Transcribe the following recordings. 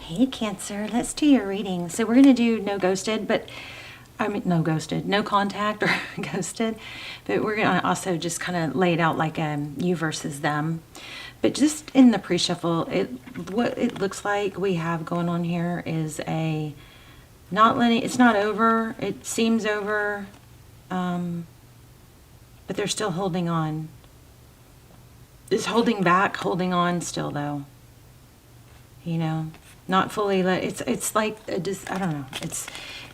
Hey Cancer, let's do your reading. So we're going to do no ghosted, but I mean no ghosted, no contact or ghosted, but we're going to also just kind of lay it out like you versus them. But just in the pre-shuffle, what it looks like we have going on here is a not letting, it's not over, it seems over, but they're still holding on. It's holding back, holding on still though. You know, not fully let, it's like I don't know,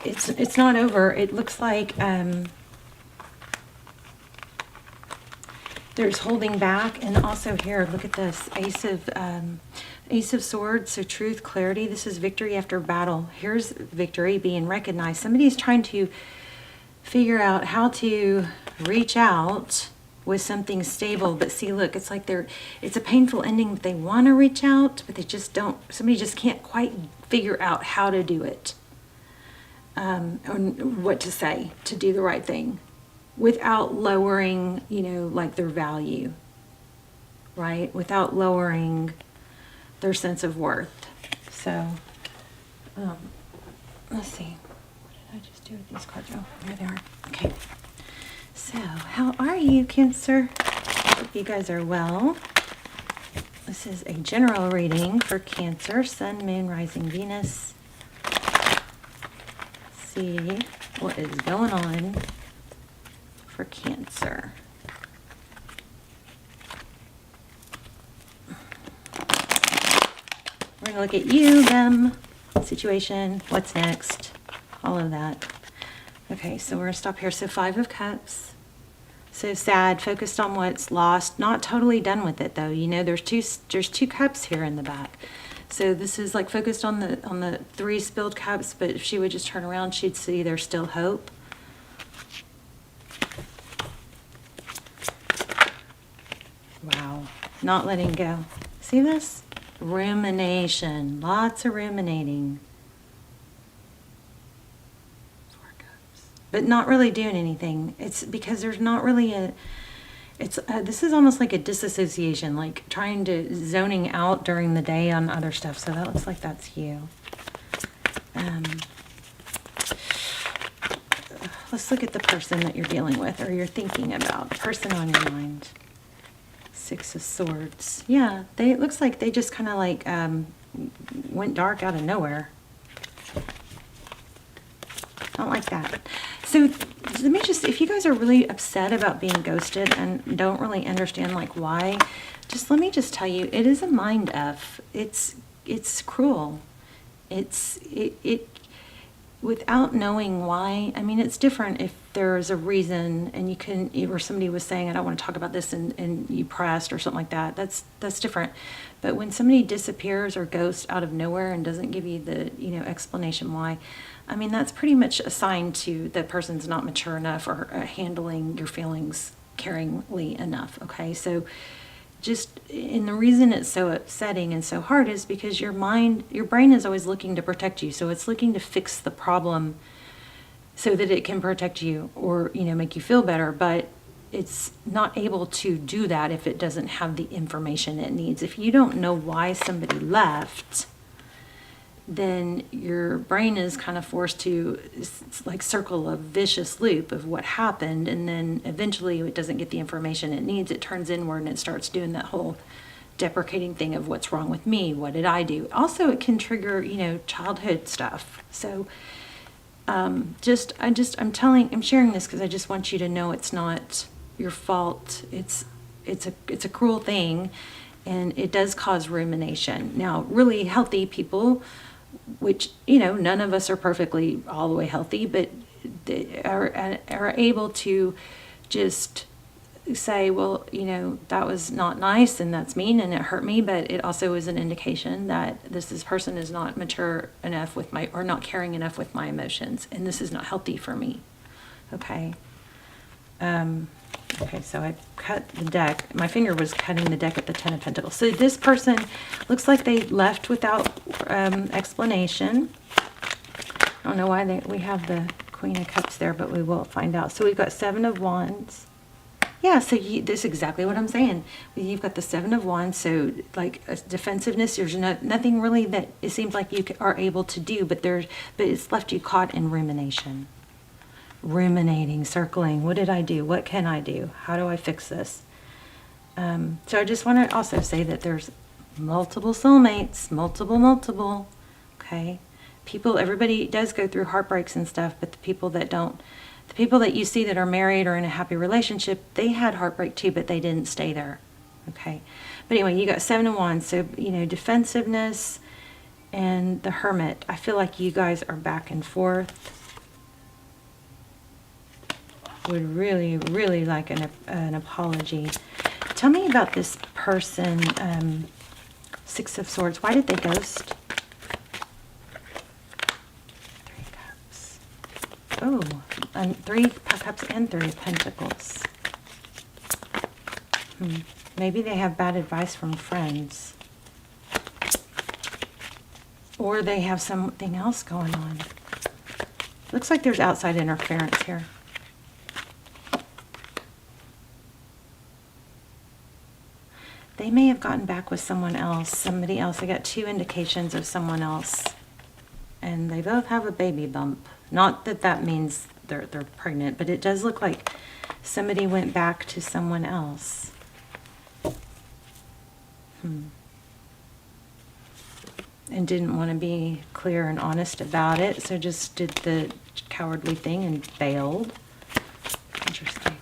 it's not over. It looks like there's holding back. And also here, look at this Ace of Swords. So truth, clarity. This is victory after battle. Here's victory being recognized. Somebody's trying to figure out how to reach out with something stable, but see, look, it's like it's a painful ending. They want to reach out, but they just don't. Somebody just can't quite figure out how to do it, or what to say to do the right thing without lowering, you know, like their value, right? Without lowering their sense of worth. So, let's see. What did I just do with these cards? Oh, there they are. Okay. So, how are you, Cancer? Hope you guys are well. This is a general reading for Cancer, Sun, Moon, Rising, Venus. Let's see what is going on for Cancer. We're going to look at you, them, situation, what's next, all of that. Okay, so we're going to stop here. So 5 of Cups. So sad, focused on what's lost, not totally done with it though. You know, there's two cups here in the back. So this is like focused on the 3 spilled cups, but if she would just turn around, she'd see there's still hope. Wow, not letting go. See this? Rumination, lots of ruminating. But not really doing anything. It's because there's not really this is almost like a disassociation, like trying to zoning out during the day on other stuff. So that looks like that's you. Let's look at the person that you're dealing with or you're thinking about, the person on your mind. 6 of Swords. Yeah, it looks like they just kind of like went dark out of nowhere. Don't like that. So let me just, if you guys are really upset about being ghosted and don't really understand like why, just let me just tell you, it is a mind F. It's cruel. It without knowing why. I mean, it's different if there's a reason and you can, or somebody was saying, I don't want to talk about this, and you pressed or something like that. That's different. But when somebody disappears or ghosts out of nowhere and doesn't give you the, you know, explanation why, I mean, that's pretty much a sign to the person's not mature enough or handling your feelings caringly enough, okay? So and the reason it's so upsetting and so hard is because your brain is always looking to protect you. So it's looking to fix the problem so that it can protect you or, you know, make you feel better. But it's not able to do that if it doesn't have the information it needs. If you don't know why somebody left, then your brain is kind of forced to like circle a vicious loop of what happened, and then eventually it doesn't get the information it needs. It turns inward and it starts doing that whole deprecating thing of what's wrong with me, what did I do? Also, it can trigger, you know, childhood stuff. So I'm sharing this because I just want you to know it's not your fault. It's a cruel thing, and it does cause rumination. Now, really healthy people, which, you know, none of us are perfectly all the way healthy, but they are able to just say, well, you know, that was not nice and that's mean and it hurt me, but it also is an indication that this person is not mature enough with or not caring enough with my emotions, and this is not healthy for me. Okay. Okay, so I cut the deck. My finger was cutting the deck at the 10 of Pentacles. So this person looks like they left without explanation. I don't know why we have the Queen of Cups there, but we will find out. So we've got 7 of Wands. Yeah, so this is exactly what I'm saying. You've got the Seven of Wands, so like defensiveness. There's nothing really that it seems like you are able to do, but it's left you caught in rumination, ruminating, circling. What did I do? What can I do? How do I fix this? So I just want to also say that there's multiple soulmates, multiple. Okay, everybody does go through heartbreaks and stuff, but the people that you see that are married or in a happy relationship, they had heartbreak too, but they didn't stay there. Okay. But anyway, you got Seven of Wands. So, defensiveness and the Hermit. I feel like you guys are back and forth. Would really, really like an apology. Tell me about this person, Six of Swords. Why did they ghost? Oh, and Three Cups and Three of Pentacles. Maybe they have bad advice from friends. Or they have something else going on. Looks like there's outside interference here. They may have gotten back with somebody else. I got 2 indications of someone else. And they both have a baby bump. Not that that means they're pregnant, but it does look like somebody went back to someone else. And didn't want to be clear and honest about it, so just did the cowardly thing and bailed. Interesting.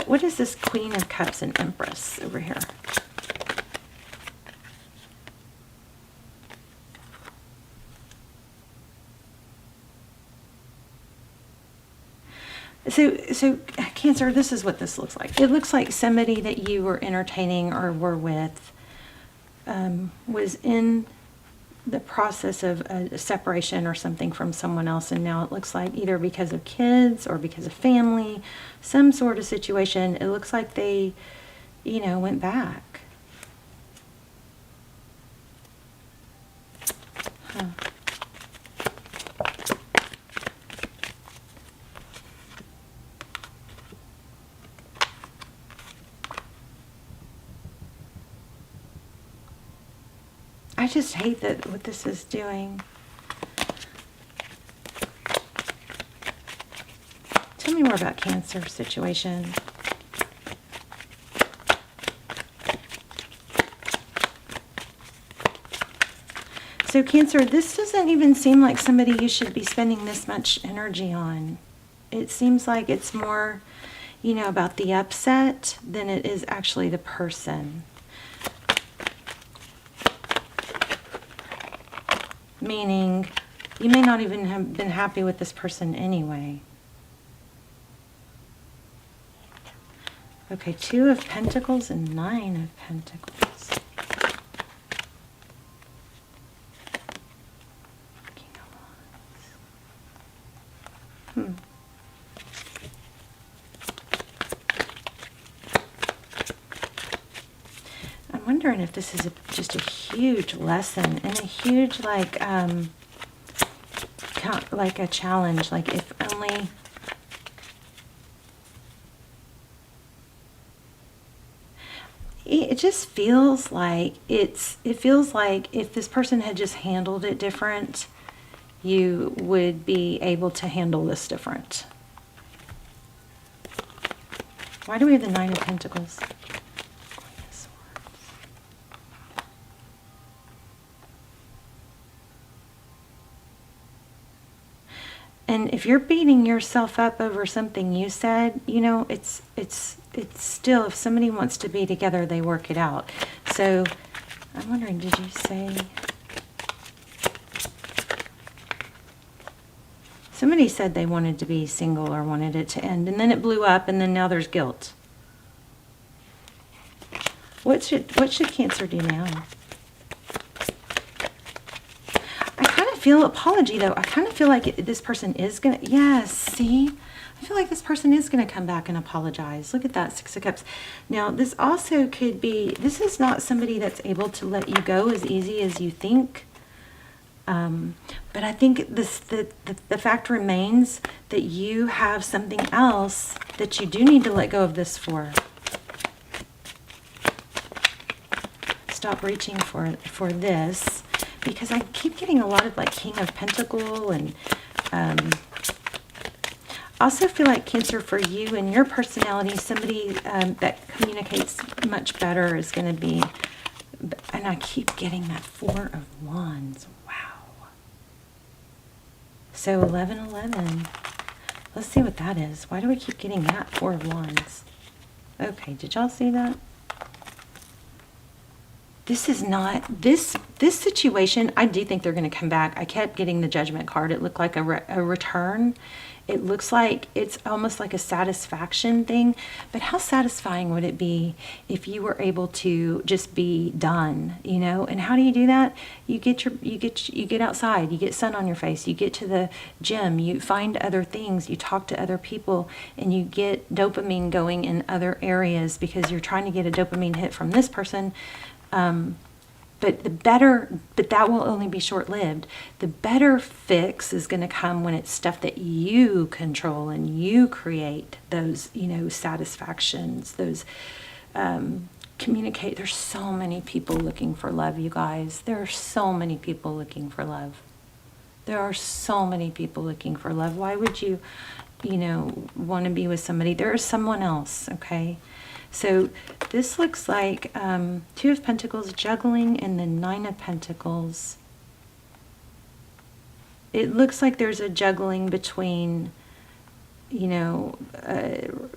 What is this Queen of Cups and Empress over here? So Cancer, this is what this looks like. It looks like somebody that you were entertaining or were with was in the process of a separation or something from someone else, and now it looks like either because of kids or because of family, some sort of situation, it looks like they, went back. Huh. I just hate that what this is doing. Tell me more about Cancer situation. So Cancer, this doesn't even seem like somebody you should be spending this much energy on. It seems like it's more, about the upset than it is actually the person. Meaning, you may not even have been happy with this person anyway. Okay, 2 of Pentacles and 9 of Pentacles. King of Wands. I'm wondering if this is just a huge lesson and a huge, like a challenge. Like, if only... It just feels like it feels like if this person had just handled it different, you would be able to handle this different. Why do we have the 9 of Pentacles? And if you're beating yourself up over something you said, it's still, if somebody wants to be together, they work it out. So I'm wondering, did you say... Somebody said they wanted to be single or wanted it to end, and then it blew up, and then now there's guilt. What should Cancer do now? Apology though. I kind of feel like this person is gonna, yes, see? I feel like this person is gonna come back and apologize. Look at that, 6 of Cups. Now, this also could be, this is not somebody that's able to let you go as easy as you think. But I think the fact remains that you have something else that you do need to let go of this for. Stop reaching for this, because I keep getting a lot of like King of Pentacle, and also feel like Cancer, for you and your personality, somebody that communicates much better is going to be, and I keep getting that Four of Wands. Wow. So 1111. Let's see what that is. Why do we keep getting that Four of Wands? Okay, did y'all see that? This is not, this situation, I do think they're going to come back. I kept getting the Judgment card. It looked like a return. It looks like it's almost like a satisfaction thing. But how satisfying would it be if you were able to just be done, you know? And how do you do that? You get outside, you get sun on your face, you get to the gym, you find other things, you talk to other people, and you get dopamine going in other areas because you're trying to get a dopamine hit from this person. But that will only be short-lived. The better fix is going to come when it's stuff that you control and you create those, you know, satisfactions, those, communicate. There's so many people looking for love, you guys. There are so many people looking for love. There are so many people looking for love. Why would you, you know, want to be with somebody? There is someone else, okay? So this looks like Two of Pentacles, juggling, and then Nine of Pentacles. It looks like there's a juggling between, you know,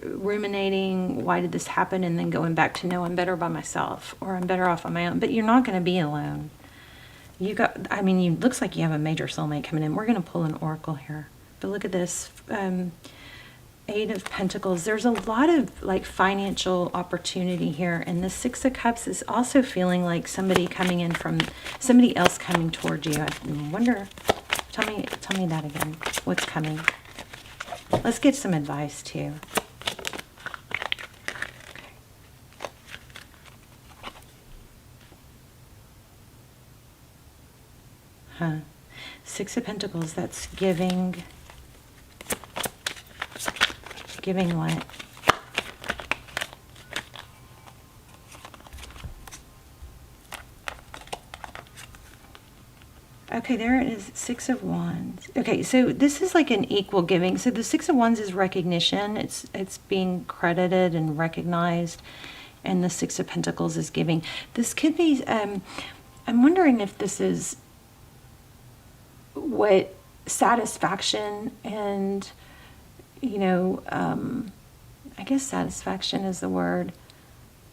ruminating, why did this happen, and then going back to, no, I'm better by myself, or I'm better off on my own. But you're not going to be alone. You got, I mean, it looks like you have a major soulmate coming in. We're going to pull an oracle here. But look at this. Eight of Pentacles. There's a lot of like financial opportunity here, and the Six of Cups is also feeling like somebody coming in from somebody else coming toward you. I wonder, tell me that again. What's coming? Let's get some advice too. Okay. Six of Pentacles, that's giving. Giving what? Okay, there it is, Six of Wands. Okay, so this is like an equal giving. So the Six of Wands is recognition. It's being credited and recognized. And the Six of Pentacles is giving. This could be, I'm wondering if this is what satisfaction and, you know, I guess satisfaction is the word.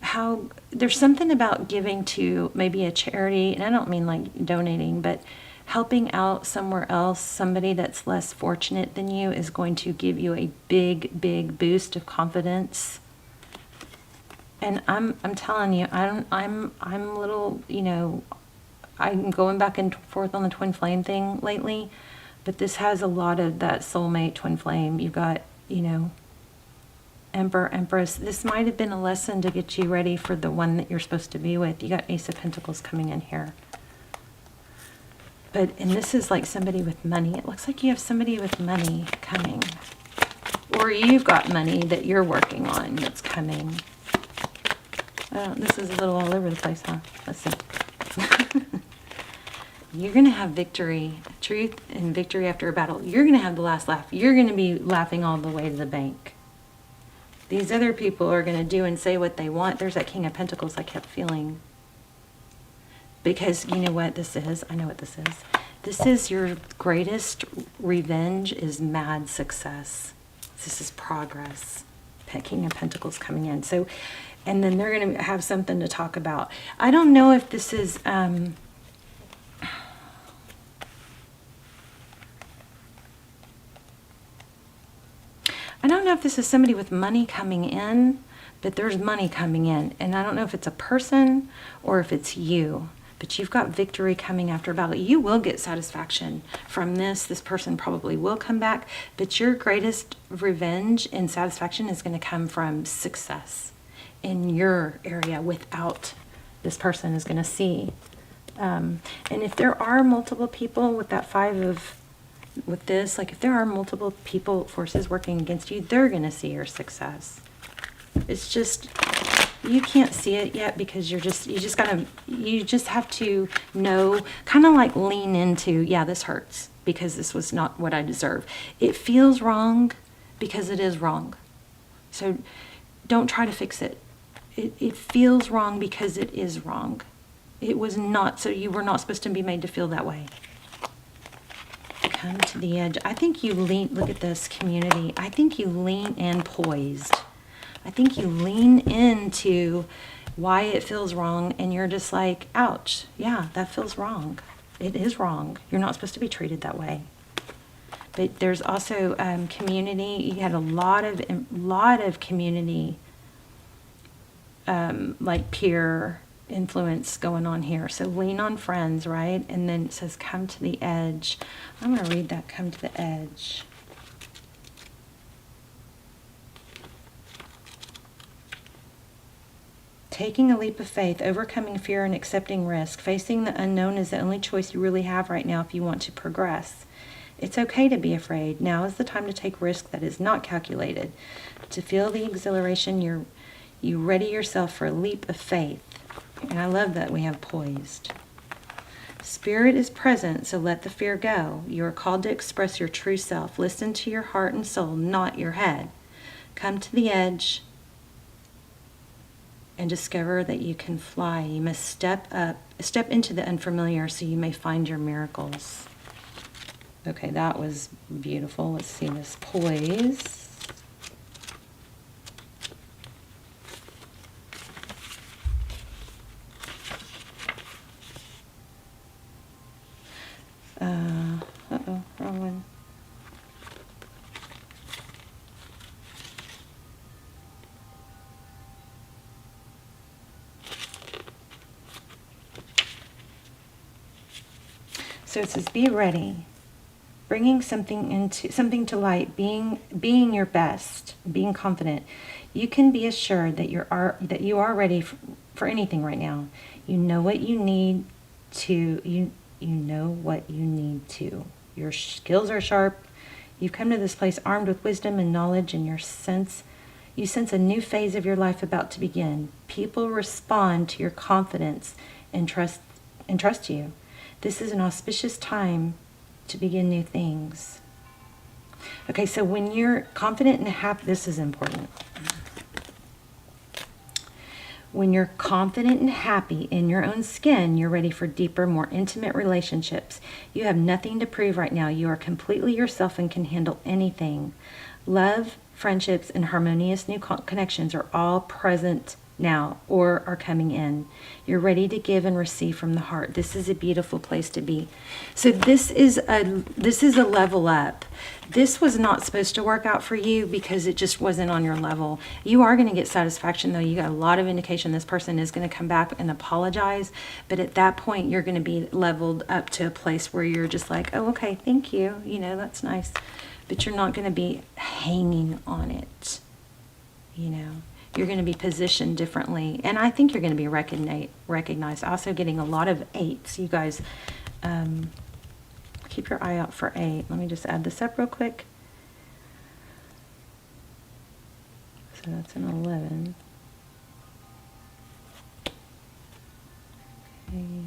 How there's something about giving to maybe a charity, and I don't mean like donating, but helping out somewhere else, somebody that's less fortunate than you, is going to give you a big boost of confidence. And I'm telling you, I'm a little, you know, I'm going back and forth on the twin flame thing lately, but this has a lot of that soulmate twin flame. You've got, you know, Emperor, Empress. This might have been a lesson to get you ready for the one that you're supposed to be with. You got Ace of Pentacles coming in here. But, and this is like somebody with money. It looks like you have somebody with money coming. Or you've got money that you're working on that's coming. This is a little all over the place, huh? Let's see. You're going to have victory, truth and victory after a battle. You're going to have the last laugh. You're going to be laughing all the way to the bank. These other people are going to do and say what they want. There's that King of Pentacles I kept feeling. Because you know what this is? I know what this is. This is your greatest revenge, is mad success. This is progress. King of Pentacles coming in. So, and then they're going to have something to talk about. I don't know if this is... I don't know if this is somebody with money coming in, but there's money coming in. And I don't know if it's a person or if it's you. But you've got victory coming after a battle. You will get satisfaction from this. This person probably will come back. But your greatest revenge and satisfaction is going to come from success in your area without this person is going to see And if there are multiple people with that with this, like if there are multiple people, forces working against you, they're going to see your success. It's just, you can't see it yet because you just have to know, kind of like lean into, yeah, this hurts because this was not what I deserve. It feels wrong because it is wrong. So don't try to fix it. It feels wrong because it is wrong. It was not, so you were not supposed to be made to feel that way. Come to the edge. I think you lean, look at this community. I think you lean in poised. I think you lean into why it feels wrong and you're just like, ouch, yeah, that feels wrong. It is wrong. You're not supposed to be treated that way. But there's also community. You had a lot of community, like peer influence going on here. So lean on friends, right? And then it says come to the edge. I'm going to read that, come to the edge. Taking a leap of faith, overcoming fear and accepting risk. Facing the unknown is the only choice you really have right now if you want to progress. It's okay to be afraid. Now is the time to take risk that is not calculated. To feel the exhilaration, you ready yourself for a leap of faith. And I love that we have poised. Spirit is present, so let the fear go. You are called to express your true self. Listen to your heart and soul, not your head. Come to the edge and discover that you can fly. You must step into the unfamiliar so you may find your miracles. Okay, that was beautiful. Let's see this poise. Uh-oh, wrong one. So it says, be ready. Bringing something to light, being your best, being confident. You can be assured that you are ready for anything right now. You know what you need to. You know what you need to. Your skills are sharp. You've come to this place armed with wisdom and knowledge, and you sense a new phase of your life about to begin. People respond to your confidence and trust you. This is an auspicious time to begin new things. Okay, so when you're confident and happy, this is important. When you're confident and happy in your own skin, you're ready for deeper, more intimate relationships. You have nothing to prove right now. You are completely yourself and can handle anything. Love, friendships, and harmonious new connections are all present now or are coming in. You're ready to give and receive from the heart. This is a beautiful place to be. So this is a level up. This was not supposed to work out for you because it just wasn't on your level. You are going to get satisfaction though. You got a lot of indication this person is going to come back and apologize, but at that point you're going to be leveled up to a place where you're just like, oh, okay, thank you, that's nice, but you're not going to be hanging on it. You're going to be positioned differently, and I think you're going to be recognized. Also getting a lot of 8s. You guys, keep your eye out for 8. Let me just add this up real quick. So that's an 11. Okay.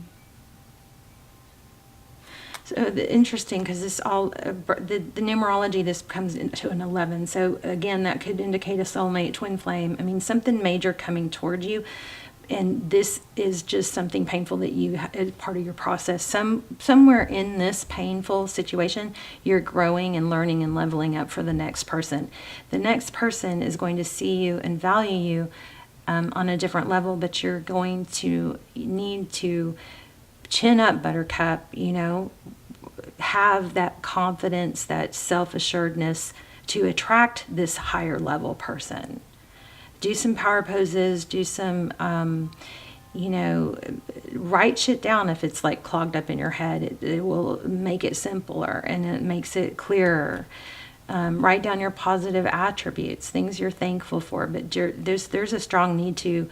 So interesting, because this all the numerology, this comes into an 11. So again, that could indicate a soulmate, twin flame. I mean, something major coming toward you, and this is just something painful that you is part of your process. Somewhere in this painful situation, you're growing and learning and leveling up for the next person. The next person is going to see you and value you on a different level, but you're going to need to chin up, buttercup, have that confidence, that self-assuredness to attract this higher level person. Do some power poses, do some, write shit down if it's like clogged up in your head. It will make it simpler and it makes it clearer. Write down your positive attributes, things you're thankful for, but there's a strong need to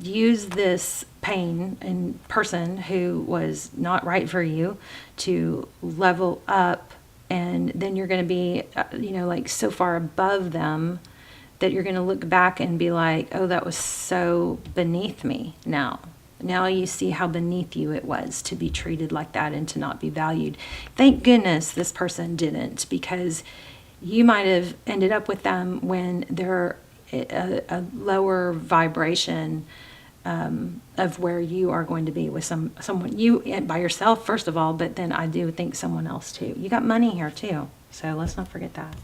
use this pain and person who was not right for you to level up, and then you're going to be, like so far above them that you're going to look back and be like, oh, that was so beneath me now. Now you see how beneath you it was to be treated like that and to not be valued. Thank goodness this person didn't, because you might have ended up with them when they're a lower vibration of where you are going to be with someone, you by yourself, first of all, but then I do think someone else too. You got money here too, so let's not forget that.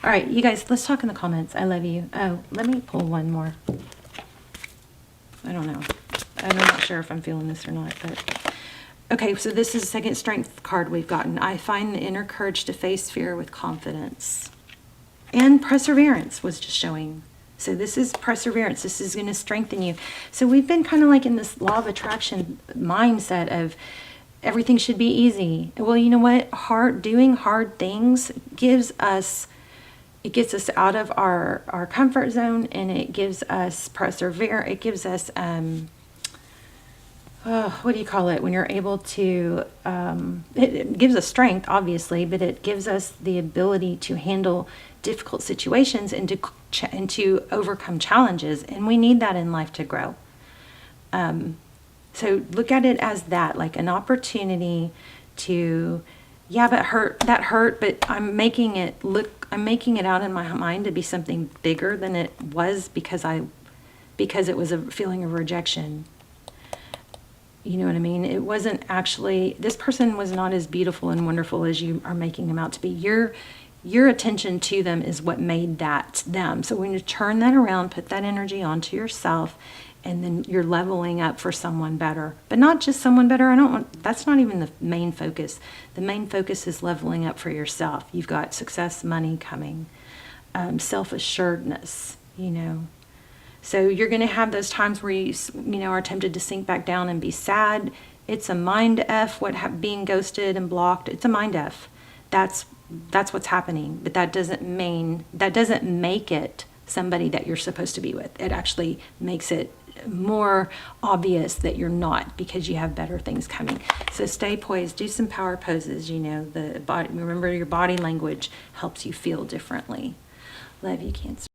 All right, you guys, let's talk in the comments. I love you. Oh, let me pull one more. I don't know. I'm not sure if I'm feeling this or not, but okay, so this is the second strength card we've gotten. I find the inner courage to face fear with confidence. And perseverance was just showing. So this is perseverance. This is going to strengthen you. So we've been kind of like in this law of attraction mindset of everything should be easy. Well, you know what? Doing hard things gets us out of our comfort zone, and it gives us it gives us what do you call it when you're able to it gives us strength, obviously, but it gives us the ability to handle difficult situations and to overcome challenges, and we need that in life to grow. So look at it as that, like an opportunity to, yeah, that hurt, but I'm making it out in my mind to be something bigger than it was because it was a feeling of rejection. You know what I mean? It wasn't actually, this person was not as beautiful and wonderful as you are making them out to be. Your attention to them is what made that them. So when you turn that around, put that energy onto yourself, and then you're leveling up for someone better. But not just someone better. That's not even the main focus. The main focus is leveling up for yourself. You've got success, money coming, self-assuredness, So you're going to have those times where you are tempted to sink back down and be sad. It's a mind F, being ghosted and blocked. It's a mind F. That's what's happening. But that doesn't make it somebody that you're supposed to be with. It actually makes it more obvious that you're not, because you have better things coming. So stay poised, do some power poses. The body, remember your body language helps you feel differently. Love you, Cancer.